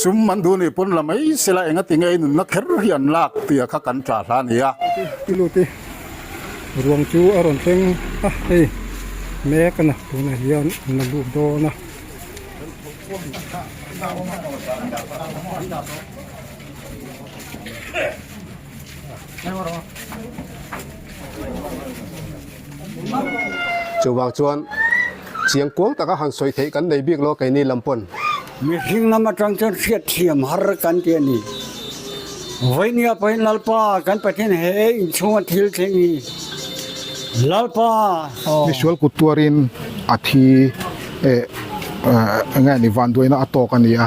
sum manduni pun lamai sila enga tingai nun na kher hian lak tia kha kan tra hla nia Luti ruang chu aron thleng hei me kana tuna hian na lu do na chu wang chuan chiang kuang taka han soi thei kan nei bik lo kai ni lampon mi hing nama tang chen siat thiam har kan ti ni voi nia pai lalpa kan pathin he in chunga thil thengi lalpa visual kutuarin athi nga ni van doina atok ania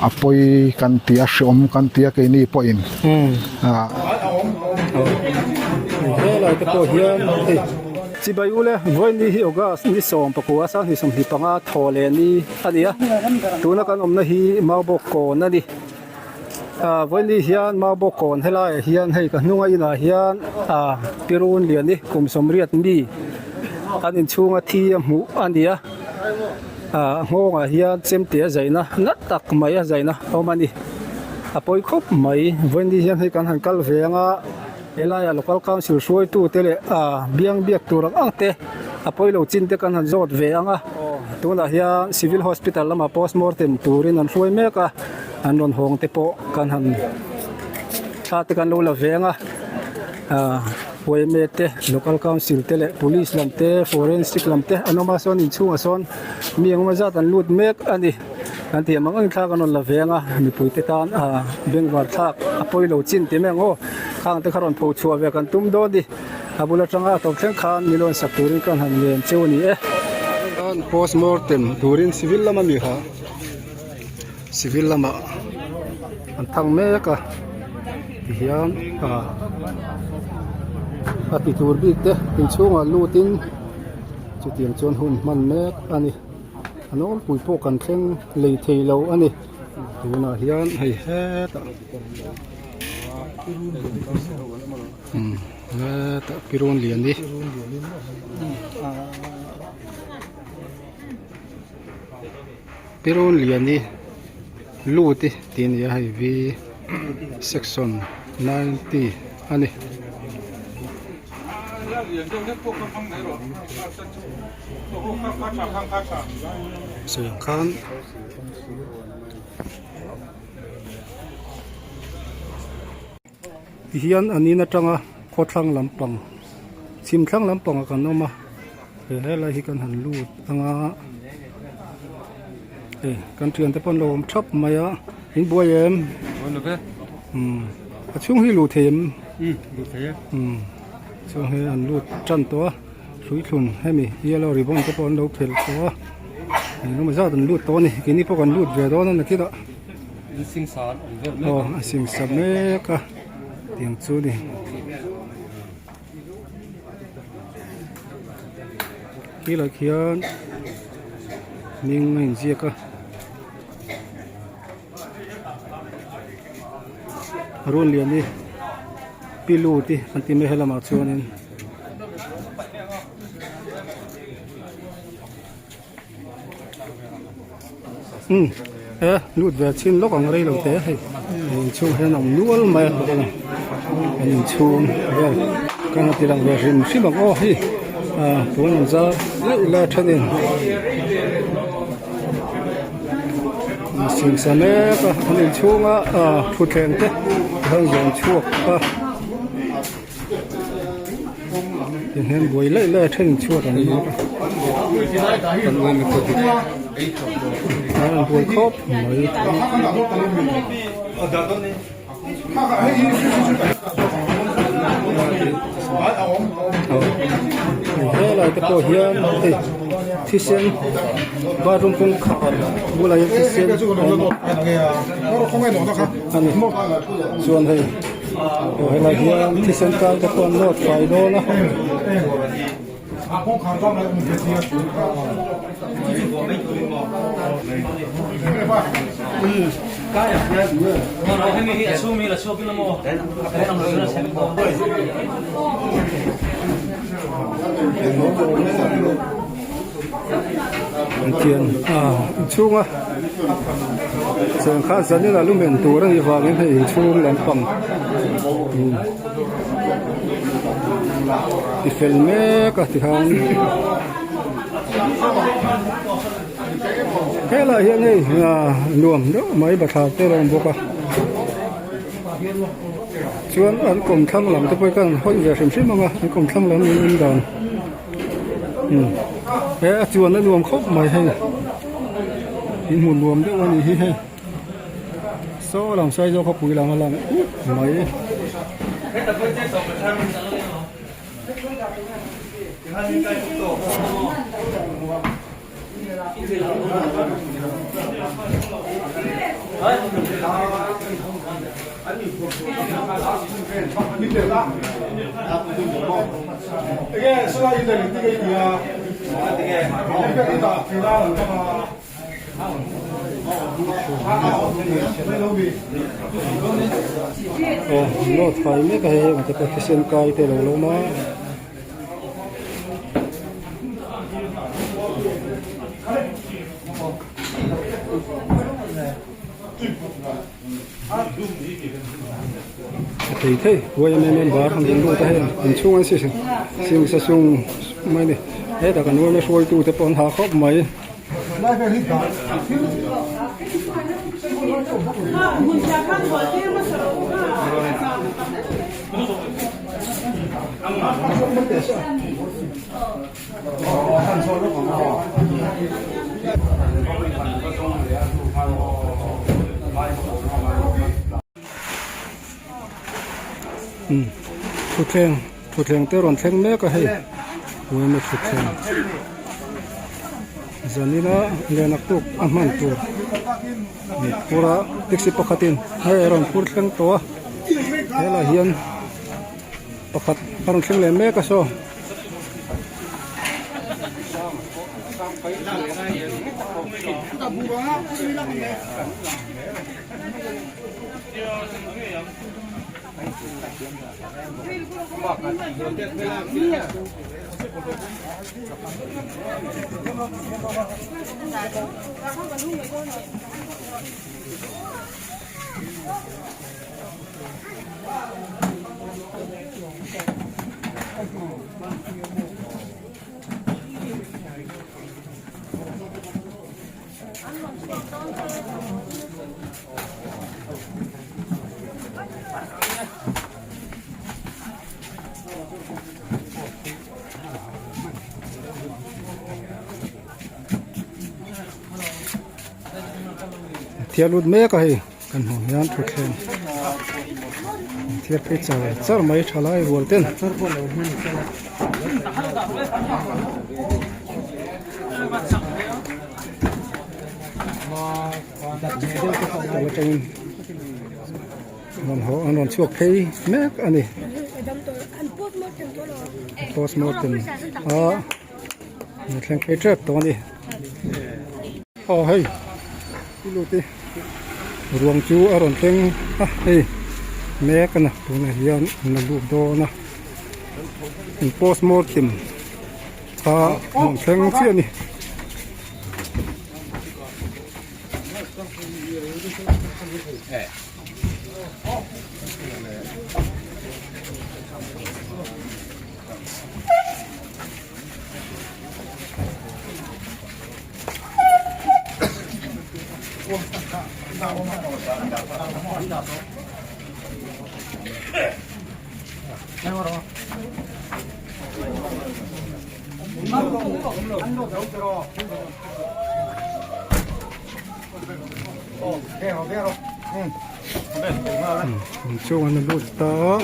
apoi kan tia shom kan tia ke ni po in helai te po hian chi bai ule voi ni hi oga ni som pakua sa ni som hi panga thole ni ania tuna kan omna hi Maubawk ko na ni voi ni hian Maubawk kon helai hian hei ka hnunga ina hian pirun lian ni kum som riat mi an in chunga thi mu ania Nghawng hian chem te zaina na tak mai a zaina omani apoi khop mai voi ni hian hei kan han kal venga elaya local council suai tu tele biang biak turang angte apoi lo chin te kan han zot ve anga tuna hian civil hospital lama postmortem turin an suai meka an non hong te po kan han tha te kan lo la venga hoi me te local council tele police lamte forensic lamte anoma son in chunga son mi angma zat an lut mek ani kan ti amang ang thak anon la venga mi puite tan bengwar thak apoi lo chin te meng o khang te kharon pho chua ve kan tum do di abula tanga tok thleng khan milon sakturin kan han len chewni an postmortem turin civil lama mi ha civil lama an thang meka hian ati tur bi te in chunga lutin chutiam chon hun man mek ani anol pui po kan thleng lei thei lo ani tuna hian hei heta ta pirun lian ni pirun lian ni luti tin ya hei vi section 90 ani Sayang kan hian anina tanga khotlang lampang simthlang lampang kan noma hela hi kan han lut anga kan trian te pon lom thap maya in boyem achung hi lu them so he an lut chan to sui thun hemi yellow ribbon te pon lo phel to ni ma za dan lut to ni kini po kan lut ve do na ki da sing sa sing sa me ka tiang chu ni ki la khian ning ngai ji ka run lian ni piluti anti me hela ma chuanin lut ve chin lok ang rei lo te hei in chung hen ang nual mai in chung ve kan ti lang ve rim simang o hi tuan za la thanin sing same ka in chunga thu theng te hang jong chuak hen boi le theng chuak ani kan ngoi mi ko boi khop mai helai te po hian thi sen barum kong kha bulai thi sen ani chuan hei helai hian thi sen kal te pon not fai do na tiền chung á giờ khá dẫn như là lúc mình tụ đang đi vào cái thì chung làm bằng thì film cả thì hàng cái là hiện nay luồng đó mấy bậc thang tê làm bốc à chuan anh cùng thăng làm tới cái hôn về xem xem mà anh cùng thăng làm những đòn cái chuan nó luồng khóc mày hay in một luồng đó anh ấy hay số làm sai do khóc bụi làm mày nó phải mấy cái mà cái sen cay thì lâu mà thì thế vừa em bảo thằng chúng tôi thấy mình chung anh xem sẽ chung mấy này thế là cái nuôi nó tu tới bọn họ khóc mấy Phụt thèn tới rồi thèn mấy cái hay, vui mà phụt thèn. Giờ này nó nghe nặc tục man tục, pura tiksi pakatin, hay rồi phụt thèn to, hay là hiền, pakat, rồi thèn lên mấy cái số. Thiệt lụt mẹ cái cần hồn nhát thuộc thêm thiệt cái chảo mấy trả lại vô tên anh chuộc thấy mẹ anh này postmortem mình cái trap đó đi hay Luti ruang chu aron teng hey me kana tuna hian na lu do na in postmortem hong teng chi ani chung anh lụt to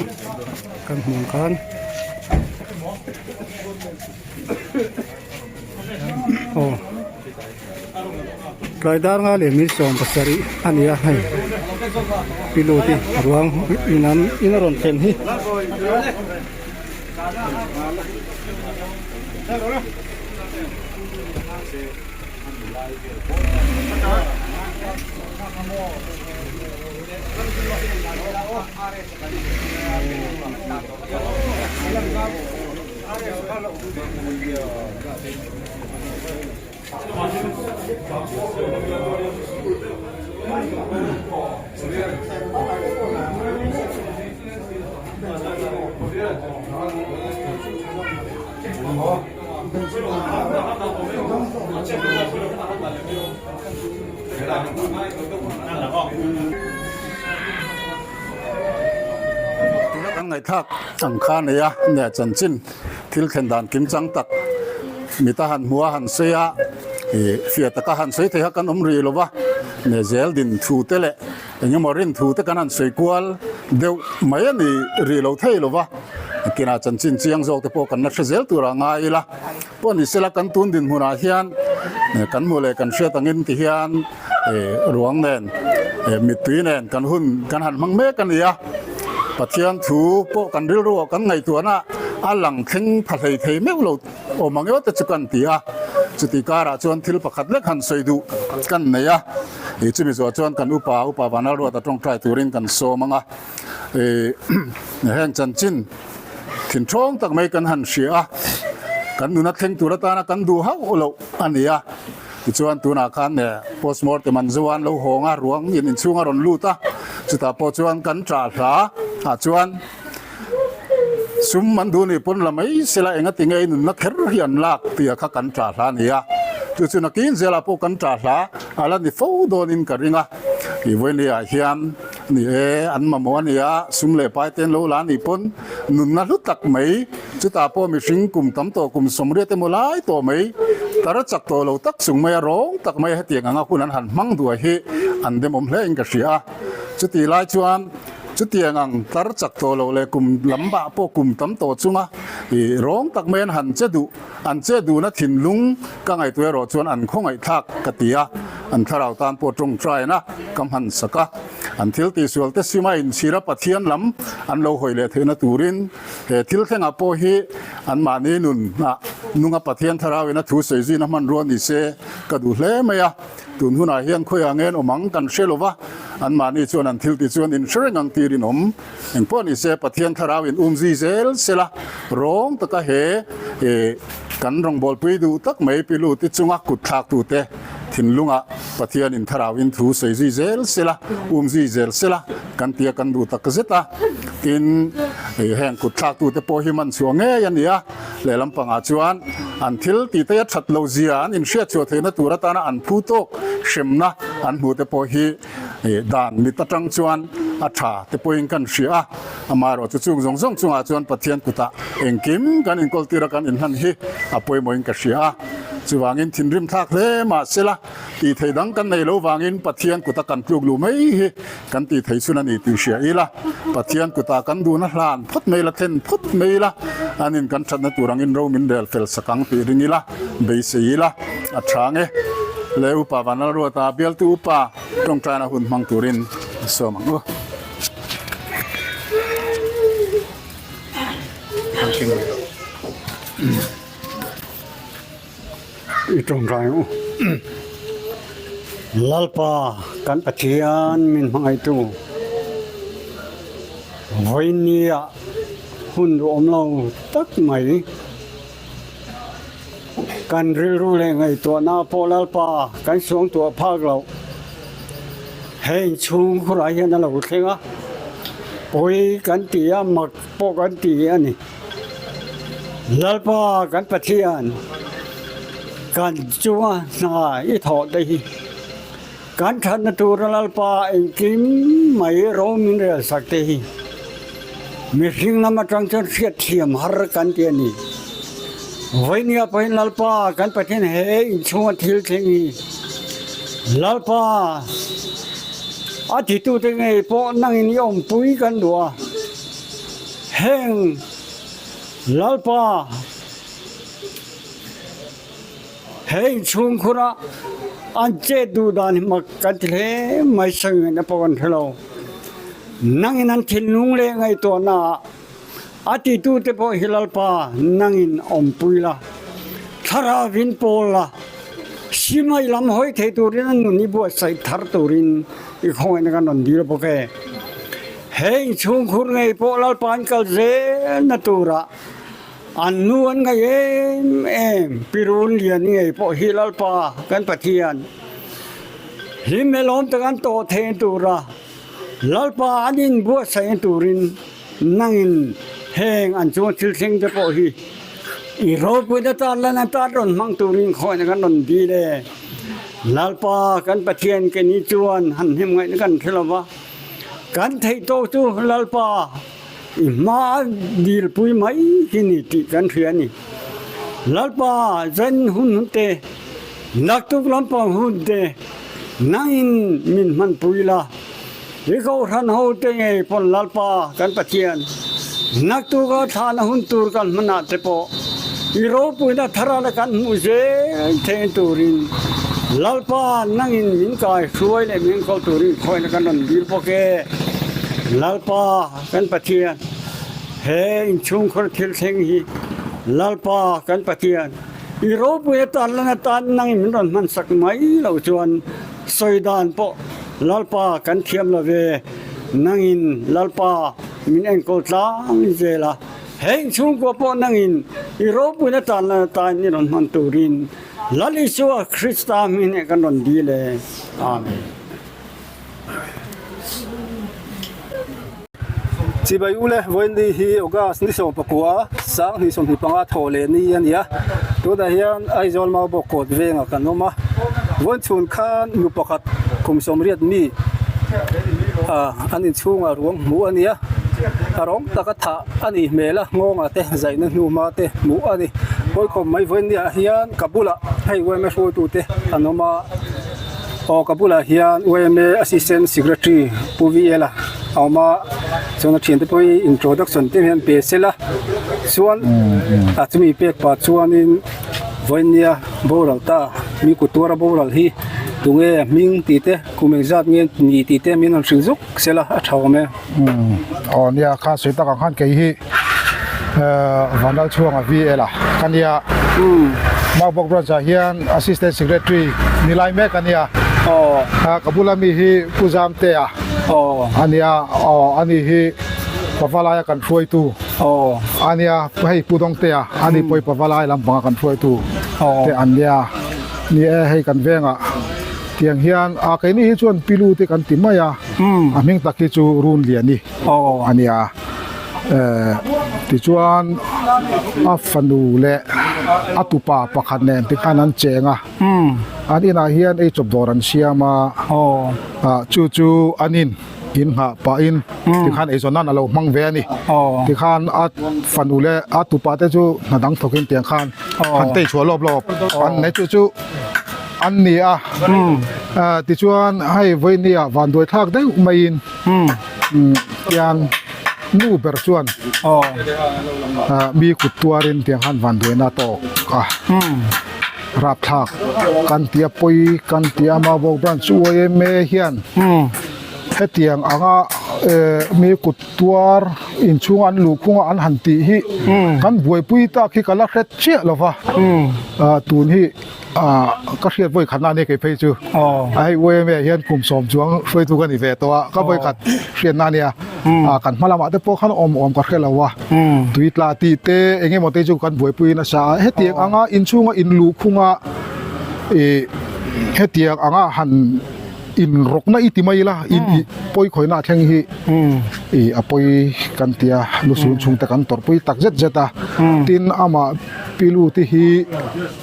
căn hùng căn cái đó là để mình sống bớt sari anh ấy hay piloti ruang inaron ten hi ตั้งไงทักสังขารเนี่ยจันจินทิลเคนดานกิมจังตักมีทหารหัวหันเสียเสียตะกหันเสียเทหกันรีลวะเนี่ยเจลดินทูเตเละยังมอรินทูเตกันหันเสียกวลเดี๋ยวไม่นี่รีลเทลวะกินอาจันจินเจียงโจกเตปกันนักเจลตัวง่ายละพวกนี้เสละกันตุนดินหัวเฮียนกันมูเลกันเชื่อตังอินที่เฮียนหลวงเนนมิตรีเนนกันหุ่นกันหันมังเมกันเนี่ยปัจเจียนถูโปกันริรัวกันไงตัวน่ะอันหลังทิ้งผัดไทยไม่รู้โอ้มังเอวแต่จุกันตีจุติการะจวนทิลประคัดเล็กหันใส่ดูกันเนี่ยจุมิจวนกันอุปาวันรัวแต่ตรงใจตัวรินกันโซมังแห่งจันจินถิ่นช่องตักไม่กันหันเสียกันดูนักเข่งตัวตานะกันดูเฮาโลอันนี้จวนตัวนักขันเนี่ยโพสมอร์ตมันจวนเราหงรวงยินช่วงรอนลูตาจุดตาพอจวนกันจ่าขาจวนซุมมันดูนี่ปนละไม่เสละเองติงเองนักเขรเฮียนลากเตียขกันจ่าขาเนี่ยจุดนักกินเสละพวกกันจ่าขาอะไรนี่ฟูโดนินกันริงอ่ะอีเวนี่เฮียนนี่อันมาโมเนี่ยซุมเล่ไปเต้นโลลานี่ปนนุนนัลุตักไม่จุดตาพอมีสิงกุมตั้มโตกุมสมเรียตโมลายตัวไม่แต่รัจักตัวเราตักสุ่งไม่ร้องตักไม่ให้เตียงอ่ะคุณนั้นหันมั่งด้วยเฮอันเดมอมเล่งกับเสียจุดตีลายจวนจุดเตียงตรจักตัวเราเลยกุมลำบากพวกกุมตั้มโตจุงอ่ะร้องตักเมนหันเจดูอันเจดูนะถิ่นลุงก็ไงตัวรอจวนอันคงไอทักกติยาอันข้าเราตามปวดตรงใจนะกำหันสกะอันทิลตีสวลเตสิมาอินชีรปัทเทียนลำอันเราหอยเลเทนตูรินทิลเทงอโปฮีอันมานีนุนนะนุงอปัทเทียนทาราวินะทูเสจีน้ำมันร้อนดิเซกระดูเล่ไหมอะตุนหุนาเฮียนคุยเงินอมังกันเชลวะอันมานี่ชวนอันทิลตีชวนอินเชรังตีรินอมเองพวกนี้เซปัทเทียนทาราวินซีเซลเซละร้องตะกะเฮกันรองบอลไปดูตักไม่ไปรู้ติดจุงกุดทักตูเตถิ่นลุงอ่ะปัทยานินทราวินทูเซซีเซลเซละซีเซลเซละกันเตียกันดูตักเซตากินแห่งกุดทักตูเตโปหิมันชัวเงยันเนี่ยเลยลำปังอาจวนอันทิลตีเตยชัดโลเซียนอินเชียชัวเทนตูรัตนาอันพูโตเชมนะอันหูเตโปหิด่านมิตรจังจวนอาชาเตโปอิงกันเสียอามารอจุงจงจงอาจวนปัทยานกุตาเองกิมกันอินกอลตีระกันอินหันฮิอปอยมอิงกันเสียจวางอินทินริมทักเลมาเสละตีไทยดังกันในโลวางอินปัทยานกุตากันปลุกลูไม่กันตีไทยสุนันอีติเสียอีละปัทยานกุตากันดูนักลานพุทธไม่ละเทนพุทธไม่ละอันนี้กันชัดนัตุรังอินโรมินเดลเฟลสกังปีริงิละเบสีละอัชางเลวปาวันรัวตาเบลตูปาตรงใจนะหุ่นมังตุรินสมังอีตรงใจลัลปากันปะเทียนมินมังไอตูวันนี้หุ่นรวมเราตักไหมกันรู้เลยไงตัวหน้าโพลัลปากันสวงตัวภาคเราเห็นชุงใครเห็นนั่นเราเท่งอ่ะปอยกันตีอ่ะมักปอกันตีอ่ะนี่ลัลปากันปะเทียนกันจัวนาอีถอดได้การขันตัวลัลปาเองกิมไม่รู้มินเรสักทีมีสิ่งนั้นมาจังจะเสียเทียมหากันเตียนี่วันนี้ไปลัลปากันไปที่ไหนช่วงทิลเทงีลัลปาอาทิตย์ตัวเองพอนั่งนิยมปุยกันดัวแห้งลัลปาแห้งชุงคุระอันเจดูดานมักกันที่ไหนไม่ใช่เงินปกันเท่านั่งนั้นทิ้งลุงเลยไงตัวน่ะอาทิตย์ตัวเตปอฮิลัลปานั่งอมปุยละทาราวินโปละชิมาอิลามหอยเทตูรินันนี่บัวใส่ทาร์ตูรินอีกห้องนั้นกันดีละพวกแกเฮ้ยชุงคุรไงปอลัลปานกัลเซนตูระอันนู้นไงปิรุนเลียนไงปอฮิลัลปากันปะเทียนหิมเมลอมตะกันโตเทตูระลัลปาอันนี้บัวใส่ตูรินนั่งแห้งอันชวนทิลเซงจะปอฮีอีโรปุยตาลันตาดอนมังตูรินคอยนักันนนดีเลย ลาลปากันปะเทียนกันนิจวนหันหิมไงกันเทลวะกันไทยโตจูลาลปามาดีลปุยไหมกินติกันเทียนี่ลาลปาจันหุ่นเตนักตุกลำปางหุ่นเตนั่งมินมันปุยละที่เขาทันเขาเตงไอปนลาลปากันปะเทียนนักตุกทานหุ่นตูรกันมันอาเตปออีโรปุยนะทารากันมุเจเทนตูรินลาลปานั่งมินกายช่วยเลยมินเขาตูรินคอยกันนั่นดีปอเกลาลปากันปะเทียนเฮงชุงคนทิลเซงฮีลาลปากันปะเทียนอีโรปุยตันละนะตันนั่งมินรันมันสักไหมเราจวนสอยดานปอลาลปากันเทียมละเวนั่งลาลปามินเองก็ตามเจละเฮงชุงกว่าปอนั่งอีโรปุยตันละตันนี่รันมันตูรินลาลิชัวคริสตามินกันรันดีเลยอาเมนจีบอยู่เลยวันนี้ฮีโอกาสนิสมปะกัวสังนิสมที่ปังอาทอเลนี่ยันยะตัวได้ยันไอจอลมาบอกกดเวงกันนมาวันชุนขันมุปกัดคุมสมเรียดมีอันนี้ช่วงอารมณ์หมูอันนี้อารมณ์ตะกัดอันนี้เมล่างงเตะใจนั่นนูมาเตะหมูอันนี้พอยคมไม่วันนี้ยันกับบุละให้เวไม่ช่วยตัวเตะอันนมากับบุละยันเวไม่ assistant secretary ผู้วิเอล่ะเอามาส่วนที่ไป introduction ที่เห็นเปเสละส่วนอาจจะมีเปกปัจจุบันวันนี้บรัลตามีกุตัวบรัลฮีตรงมิงตีเตคุมจัดเงี้ยมีตีเตมีนันสิจุกเสละอัฐาวเมอ๋อเนี่ยข้าสุดตะกังขันเกยฮีวันเราช่วงวีเอล่ะกันเนี่ยมาบอกว่าจะเฮียน assistant secretary นี่ไล่แม่กันเนี่ยอ๋อกับบุลามีฮีผู้จำเตะอ๋ออันนี้อันนี้ฮีปะฟาลายกันช่วยตู้อ๋ออันนี้ให้ผู้ต้องเตะอันนี้ไปปะฟาลายลำบากกันช่วยตู้แต่อันนี้นี่ให้กันเวงอ่ะเตียงเฮียนอาใครนี่ชวนพิลูที่กันติมายามิงตักที่จูรุนเลียนี่อันนี้ที่ชวนฟันูเละอัตุปาปะขันเนนที่ขันนั้นเจงอ่ะอันนี้นะเฮียนไอจบดอรันเชียมาจูอันนี้อินหาปะอินที่ขันไอส่วนนั้นเรามังเวนี่ที่ขันฟันูเละอัตุปาเตจูนัดังทุกินเตียงขันขันเตชัวรอบอันไหนจูอันนี้ที่ชวนให้เวนี่วันด้วยทักได้ไม่อินยังนูเบอร์ชวนมีกุดตัวเรินเตียงหันวันด้วยนาโตรับทักกันเตียปอยกันเตียมาบอกบ้านช่วยเมเฮียนให้เตียงอ่างมีกุดตัวอินช่วงลูกพุ่งอันหันตีฮีกันบวยปุยตาขี้กันละเช็ดเชี่ยหรอวะตูนฮีก็เชียร์บวยขันนั่นเองไปจูไอ้เว้ยแม่เฮียนกลุ่มสมช่วงช่วยทุกันอีเวตัวก็บวยขัดเชียร์นั่นเนี่ยกันมาละมาแต่พวกขันอมก็แค่ละวะตุยตลาตีเตเองหมดเตจูกันบวยปุยนะชาให้เตียงอ่างอินช่วงอินลูกพุ่งให้เตียงอ่างหันอินรกน่าอิติไม่ละอินปอยคอยน่าแข่งฮีปอยกันเตียลุสุนชุงแต่กันตอร์ปอยตักเจ็ดตาตินอามาพิลูที่ฮี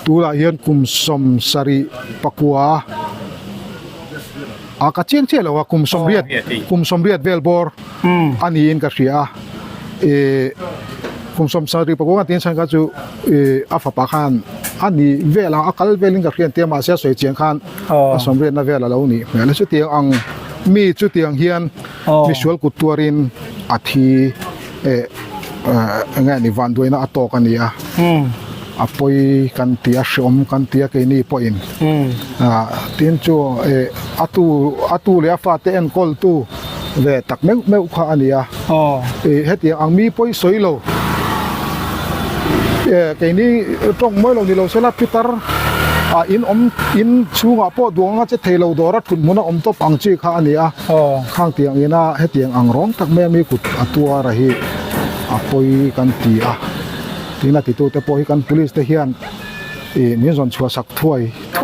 ตัวละเฮียนคุมสมสรีปักวัวอากาศเชี่ยแล้วว่าคุมสมเรียดเวลบอร์อันนี้อินกับเสียคุมสมสรีปักวัวตินฉันก็จะอาฟปาขันอันนี้เวลาอักลเวลิงกับเรียนเตียมาเสียสวยเจียงขันสมเรียนน่าเวลาเหล่านี้แม้แล้วชุดเตียงอังมีชุดเตียงเฮียนมีชวลกุตัวรินอาทิไงนี่วันด้วยนะอัตโตกันนี่ปอยกันเตียชมกันเตียกันนี่ปอยน์ทีนจูอัตูเลียฟ้าเตนกอลตูเวตักไม่อุคาอันนี้เฮตียงอังมีปอยสวยโลแกนี่ตรงไม่เรานี่เราเสลับพิตร์อินชูงาปอดวงอาจจะเทเราดอรัดขุนมุนอมตบอังจีข้าอันนี้ข้างเตียงนี่นะเฮตียงอังร้องตักแม่มีกุดตัวอะไรปอยกันตีทีน่าติดตัวแต่ปอยกัน police เฮียนมีส่วนชัวสักถ้ว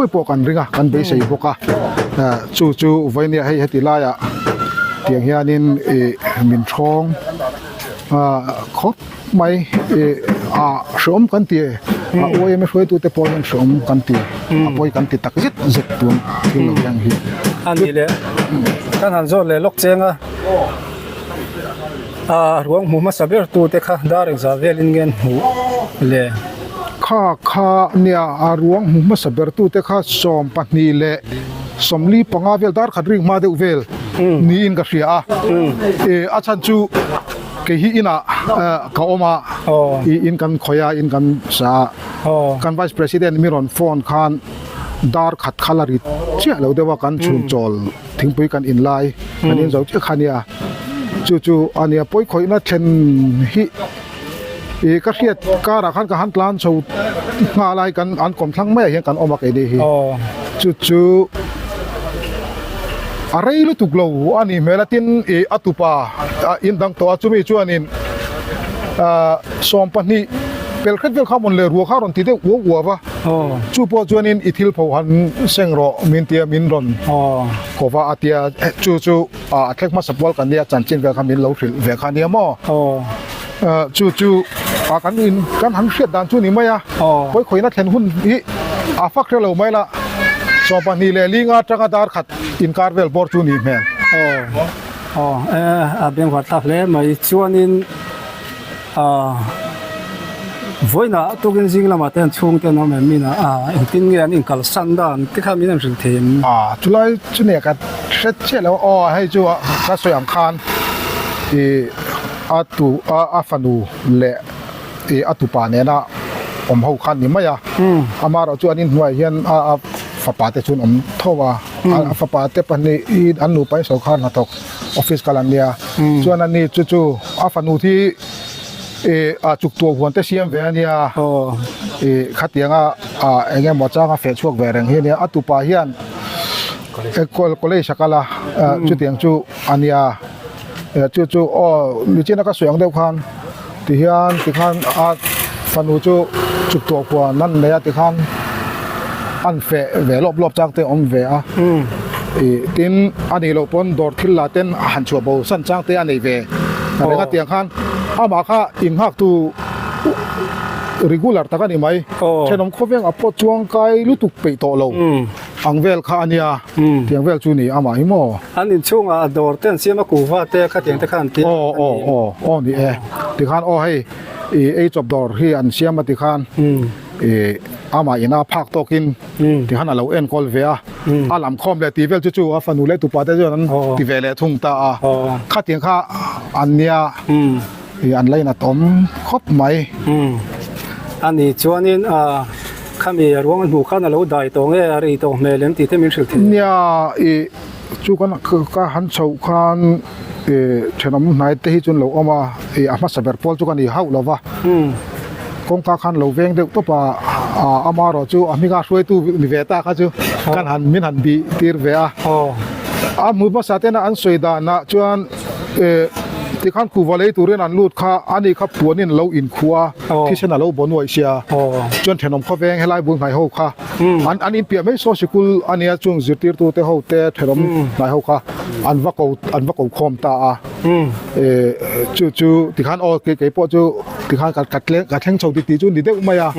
ยปอกันริงะกันไปใส่พวกจู่วันนี้ให้ติลายเตียงเฮียนินมินทองครบไม่สมกันเตีย โอ้ยไม่ช่วยตัวแต่พอยังสมกันตีพอยกันตีตักจิตตัวที่เรายังหิอันนี้เลยกันหันโซนเลยลกเจงรวงหูมาสับเบอร์ตัวแต่ข้าดาริกซาเวลินเงินหูเลยข้าเนี่ยรวงมุมาสเบอร์ตัวแต่ข้าสมปัตนีเละสมลีปังอาเวลดาร์ขัดริงมาเดวเวลนี่อินกับเสียอาจารย์จูเกี่ยอินะเขาออกมาอินกันขอยาอินกันสากันไวส์ประธานมิรอนฟอนคานดาร์ขัดขลาริเชื่อเราเดี๋ยวกันชุนจอลทิ้งไปกันอินไลอันนี้เราเชื่อขันเนี่ยจู่ๆอันนี้ป่วยคอยน่าเช่นฮิก็เสียดการขันกับหันกลานสูงาอะไรกันอันก่อนทั้งไม่เห็นกันออกมาเกดีฮิจู่ๆอะไรลุตุกโลอันนี้เมลาตินอัตุปาอินดังตัวจุมีจวนอินสอมปันนี่เป็นแค่เวลข้ามนเลยรัวข้ารอนที่เด็กวัวปะจู่พอจวนอินอิทิลพหันเซงโรมินเตียมินรอนขว่าอาเตียจู่ๆแค่มาสับวอลกันเนี่ยจันจินกับคำมินเราถึงเวคานียมอจู่ๆกันอินกันหันเสียดดันจู่นี่ไหมอ่ะไว้คอยนัดเห็นหุ่นอีฟักเราไม่ละสอมปันนี่เลยลิงอาจักรดาร์ขัดอินคาร์เวลบอร์จู่นี่แม่เบียงวัดทับเลยมาชวนอินวันน่ะตัวกินสิ่งละมาเต้นช่วงเต้นน้ำมันมีนะกินเงี้ยนี่กัลสันดานที่ข้ามีน้ำสิ่งเทียมจุลัยจุเนี่ยกันเช็ดแล้วให้จู่ก็สวยงามคันอาฟันูเละอาตุปาเนี่ยนะเขาคันนี่ไหมอ่ะมาเราจู่อันนี้หน่วยเห็นฝาปาเตชุนเท่าว่าฝาปาเตปันนี่อันนูไปสองคันนะตกออฟฟิศกันเนี่ยส่วนอันนี้จู่อาฟันูที่จุกตัวหัวเตเชียมเวเนี่ยขัดยังเงี้ยหมดจ้างเฟชวกเวรงเฮียเนี่ยตุปาเฮียนก็เลยสักละจุดยังจู่อันนี้จู่ลิจินักสวยงเดียวกันที่เฮียนที่ขันฟันูจู่จุกตัวหัวนั่นเลยที่ขันอันเฟเวรอบจากเตอมเวตินอันนี้เราปนดอร์ทิลลาเต้นหันชัวโบสั้นจ้างเตอันนี้เวอะไรก็เตียงขันมาค่ะอินหักตูregular ตะกันนี่ไหมเช่นผมเขาเวียงพอจวงไกลุตุกไปโตโลอังเวลค่ะเนี่ยเตียงเวลจูนี่มาหิมออันนี้ช่วงดอร์เต้นเสียมากูว่าเตะขัดเตียงตะกันเตียงนี่ที่ขันให้จบดอร์ที่อันเสียมาที่ขันมาอินาพักโตกินที่ขันเราเอ็นคอลเวียลำคอมเลยที่เวลจู่ๆฟันูเล่ตุปาเตจนั้นที่เวลทุ่งตาขัดเตียงค่ะอันเนี่ยอันไรนะต้มครบไหมอันนี้ชวนนี้ข้ามีรวงหูข้าน่ะเราได้ตรงอะไรตรงเมลเลนที่ที่มีสุดที่เนี่ยจู่กันคือการหันเสาคันเช่นนั้นนายเตะจนเราเอามาอามาสับเบอร์พอลจู่กันอีกเฮาเราวะกองการขันเราเวงเด็กตัวป่าอามาเราจู่อามิกาช่วยตู้มีเวต้าข้าจู่กันหันมินหันบีตีร์เวียมือมาสาเตนะอันสวยดานะจวนที่ขันคูวอลเลย์ตัวเรนอันลูดค่ะอันนี้ครับปัวนี่เราอินคัวที่ชนะเราบนไวเชียจนเห็นนมข้าวแวงให้ไล่บุญไผ่หกค่ะอันนี้เปรียบไม่โซชิคุลอันนี้จงจุดที่ตัวเตะเขาเตะเห็นนมไผ่หกค่ะอันว่าเขาคอมตาจู่ที่ขันเก๋ๆปอจู่ที่ขันกัดแข่งโชว์ตีจู่นี่เด็กไม่อะ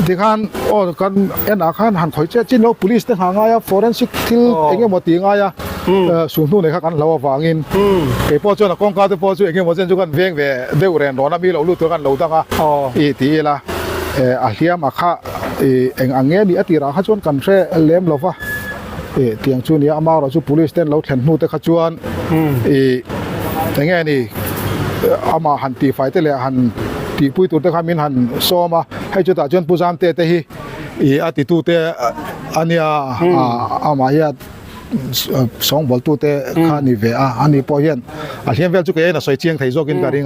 ที่ขันกันอาขันหันข่อยเจ้าจีนเรา police เตะหางายforensic ที่เงี้ยหมดตีงายสูงนู่นเลยครับกันเราฟังอินพอจนกองการที่พอจนเองว่าเช่นจุกันเวียงเวเดือดแรงร้อนมีเราลู่ตัวกันเราตั้งทีละอาเฮียมาค่ะเองอังเงี้ยนี่ตีราขจวนกันเช่เลี้ยมเราฟะเตียงชูนี้อามาเราชู police เต้นเราแทนนู่นแต่ขจวนอย่างเงี้ยนี่อามาหันตีไฟเตเลยหันตีปุ้ยตัวแต่ขามินหันโซมาให้จุดจนผู้จำเตะที่ติตูเตอันนี้อามาเฮียสองบอลตัวเตะขานี่เวอันนี้พอเห็นอาเฮียนเวลจุกเอ็นสวยเชียงไทยโจกินการิง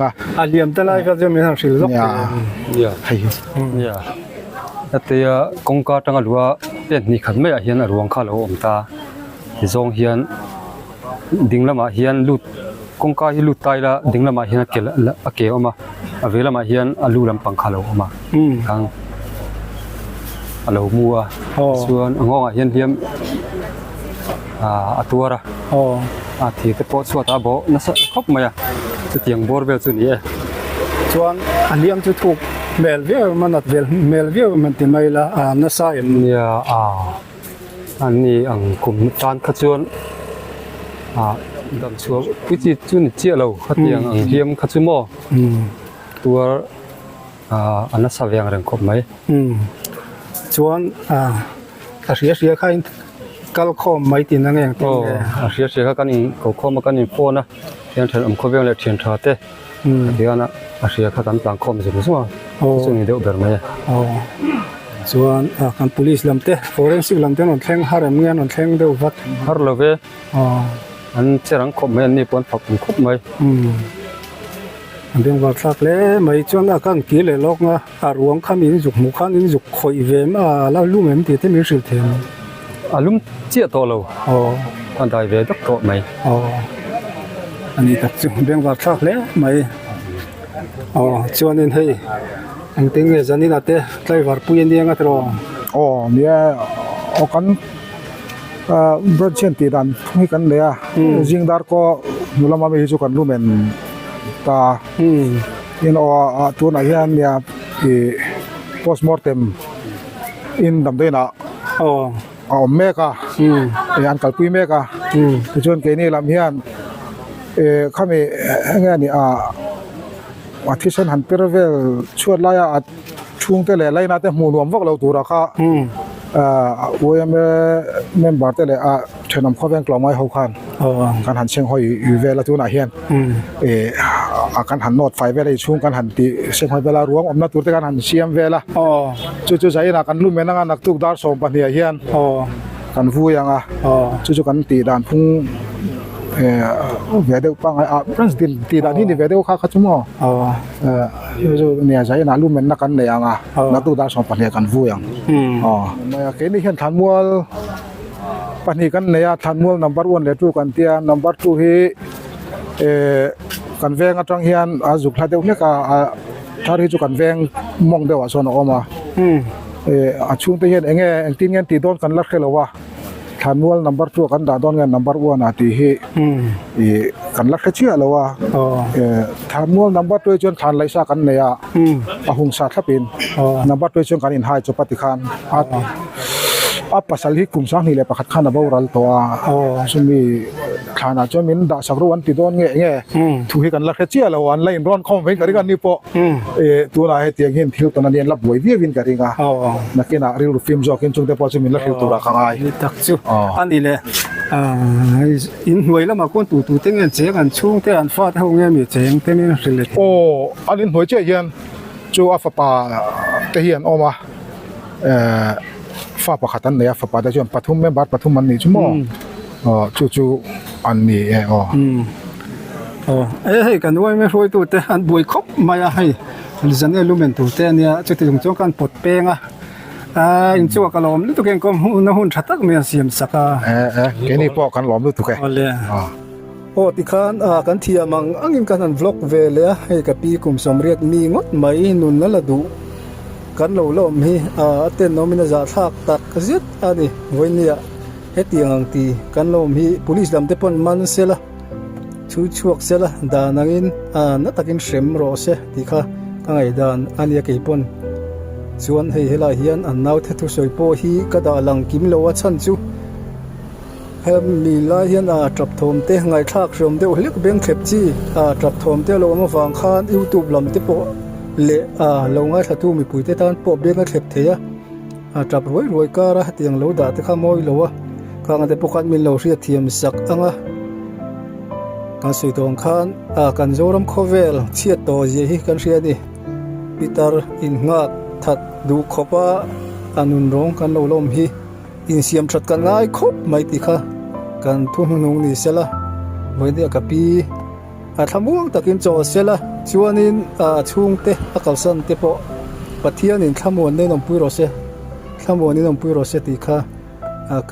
เลียมแต่ละก็จะมีทางสิลเนี่ยแต่กงการตั้งหลัวเป็นนี่ขันไม่เฮียนรวงข้าเราอมตาที่ทรงเฮียนดิ่งละมาเฮียนลุดกงการที่ลุดตายละดิ่งละมาเฮียนเกลเกลออกมาเวลามาเฮียนลูลำปังข้าเราออกมาทางเรามัวส่วนงอเฮียนเลียมตัวละที่จะปวดสวดตาโบนั่นสักครบไหมจะเตียงบอร์เวลส่วนนี้ส่วนอันเลี้ยงจะถูก Melvia manat Melvia man ti mai la na sai niaอันนี้อังคุมการขจรดำชัววิจิจุนเจียเราขัดยังอังเฮียมขจุโมตัวอันนั้นสาวยังเรื่องครบไหมชวนถ้าเสียใครก็คอมไม่ติดนั่งอย่างโติอ้เสียกันอีกก็ข้อมากันอีกโฟนะยังเธออัมคบยังเลยเทียนชาเต้เดี๋ยวนะเสียกันต่างคอมสิบุษมาซึ่งนี่เดี๋ยวเบิร์ไหมส่วนการ police ลำเต้ forensic ลำเต้นนแทงหาเรื่องนแทงเดียววัดฮาร์เลเวอันเจ้ารังคบไหมอันนี้ปนฝักคบไหมอันเดียววัดสักเลยไม่ชวนการกี่เลยล็อกนะรวงข้ามีนิจุกมุขนี่นิจุกคอยเวมาแล้วรู้ไหมมันติดที่มีสิ่งเทียมลุ่มเจียตัวเราอันใดเวดักโตไหมอันนี้ตัดจุดเดียววัดสักเลยไม่ชวนนี่ให้อันติงเจนี่นัดเต้ใช้วาร์ปุยนี่ยังไงตัวเนี่ยเอากันบริเวณตีดันให้กันเลยจิงดาร์ก็นุลามาไม่หิจุกันรู้เหมือนตาอินตัวไหนเนี่ยpost mortem in ดำเดินเมกะอันกัลปุยเมกะที่ชวนเกนี่ลำเฮียนข้ามีเงี้ยนี่ว่าที่ฉันหันไปเรื่อยชวนไล่ช่วงเตะไล่น่าจะหมู่รวมพวกเราตัวราคาว่ายังไม่บาดเตะเชิญนำข้อแบ่งกล่องไม้เขาคันการหันเชียงหอยอยู่เวลาตัวไหนเฮียนการหันนอดไฟเวลาช่วงการหันตีเชียงหอยเวลารวมอมนาตัวการหันเชียมเวลาจู่ๆใจนักการลุ่มเมนักนักตุกดาร์สองปันเฮียนการฟูยังจู่ๆกันตีด่านพุ่งเวเดอปังรันตีด่านที่นี่เวเดอข้าขจุโมจู่ๆเนี่ยใจนักลุ่มเมนักกันเนี่ยนักตุกดาร์สองปันเฮียกันฟูยังเกนี่เห็นทันมัวปันนี้กันเนี่ยทันมัวนัมเบอร์วันเลทูกันเตียนัมเบอร์ทูฮีกันเวงอัตรังเฮียนจุกลาเดียวเนี่ยก็ถ้าที่จุกันเวงมองเดียวส่วนออกมาช่วงที่เห็นเองตีเงินตีโดนกันลักเลยวะทันมัวนัมเบอร์ทูกันด่าโดนเงินนัมเบอร์วันตีฮีกันลักเชื่อเลยวะทันมัวนัมเบอร์ทูจนทันไลซ่ากันเนี่ยหงสาทับเป็นนัมเบอร์ทูจนกันอินไฮจุปฏิคันpasal hikum sang ni le pakhat khana boral to sumi khana chomin da sakruan ti don nge thu hi kan la khachia lo online ron khom ve kari kan ni po tu la he tiang hin thil tan nen la boi vi vin kari nga nakina ril film jo kin chung te po chomin la thil tu ra khangai tak chu ani le in hoi la ma kon tu teng en che kan chung te an fa ho nge mi cheng te mi rile anin hoi che hian chu afa pa te hian omaฟ้าประคันเนี่ยฟ้าประเดี๋ยวปฐุมแม่บาดปฐุมมันนี่ชั่วโมงจู่อันนี้ให้กันด้วยไม่รู้ตัวแต่อันบุยครบมาให้ลิซันเนี่ยรู้เหมือนตัวแต่เนี่ยจะถึงช่วงการปลดเปงอินชัวกันล้อมลูกตัวเก่งก็หุ่นชัดตักมีเสียมสักแกนี่ปอกันล้อมลูกตัวแกติคันกันเทียมังอังอินกันวล็อกเวลให้กับปีกลุ่มสมเรียกมีงดไหมนุนนั่นละดูกันเราล้มฮีเต้นน้องมินาจะทักตัดกระซิบอันนี้วันนี้เฮ็ดยังอังตีกันล้มฮี police ลำเตปนมันเสละชูชวกเสละดานังอินนัตกินเข็มรอเสติค่ะกังไอดานอันนี้กี่ปนส่วนให้เฮลาเฮียนอันนาวเทตุสอยโปฮีกระดาลังกิมโลวัชันจูเฮมีลาเฮียนจับทอมเตะไงทักชมเดียวเล็กเบงเข็บจีจับทอมเตะลงมาฟังคานยูทูบลำเตปเละลงง่ายถ้าตู้มีปุ๋ยเตตันปอบเบี้ยงเข็บเทียจับรวยการะเตียงเหลาด่าที่ข้ามอยเหลวะข้างแต่พวกกันมีเหลาเสียเทียมสักอังการสื่อตรงข้านการโจรมโคเวลเชียต่อเยี่ยกันเสียนี่ปีเตอร์อินงัดทัดดูขบอันุนร้องกันเหลาลมฮีอินเสียมชัดกันง่ายครบไม่ติค่ะการทุ่งนุ่งนี่เสละวันนี้กับปีทำม่วงตะกินโจเสละชวนนินช่วงเตะอากาศสันเตปะปัทยานินขมวนในน้ำปุยโรเซขมวนในน้ำปุยโรเซติค่ะ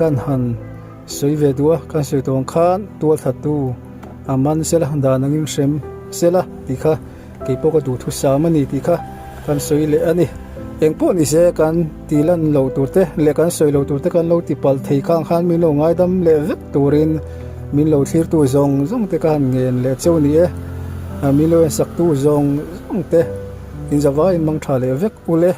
การหันสวยเวดัวการสวยตรงข้านตัวถัดตูมันเสละดานังยิงเซมเสละติค่ะกี่ปกดูทุสามันนี่ติค่ะการสวยเละอันนี้เองพวกนี้เสกันตีลันเหลาตัวเตะเละกันสวยเหลาตัวเตะกันเหลาติปัลที่ข้างขันมีเหลาง่ายดำเละวิกตัวรินมีเหลาที่ตัวซองเตะกันเงินเละเจ้านี้มีเลยสักตู้จงเตะ in zawai mang tha le vek ule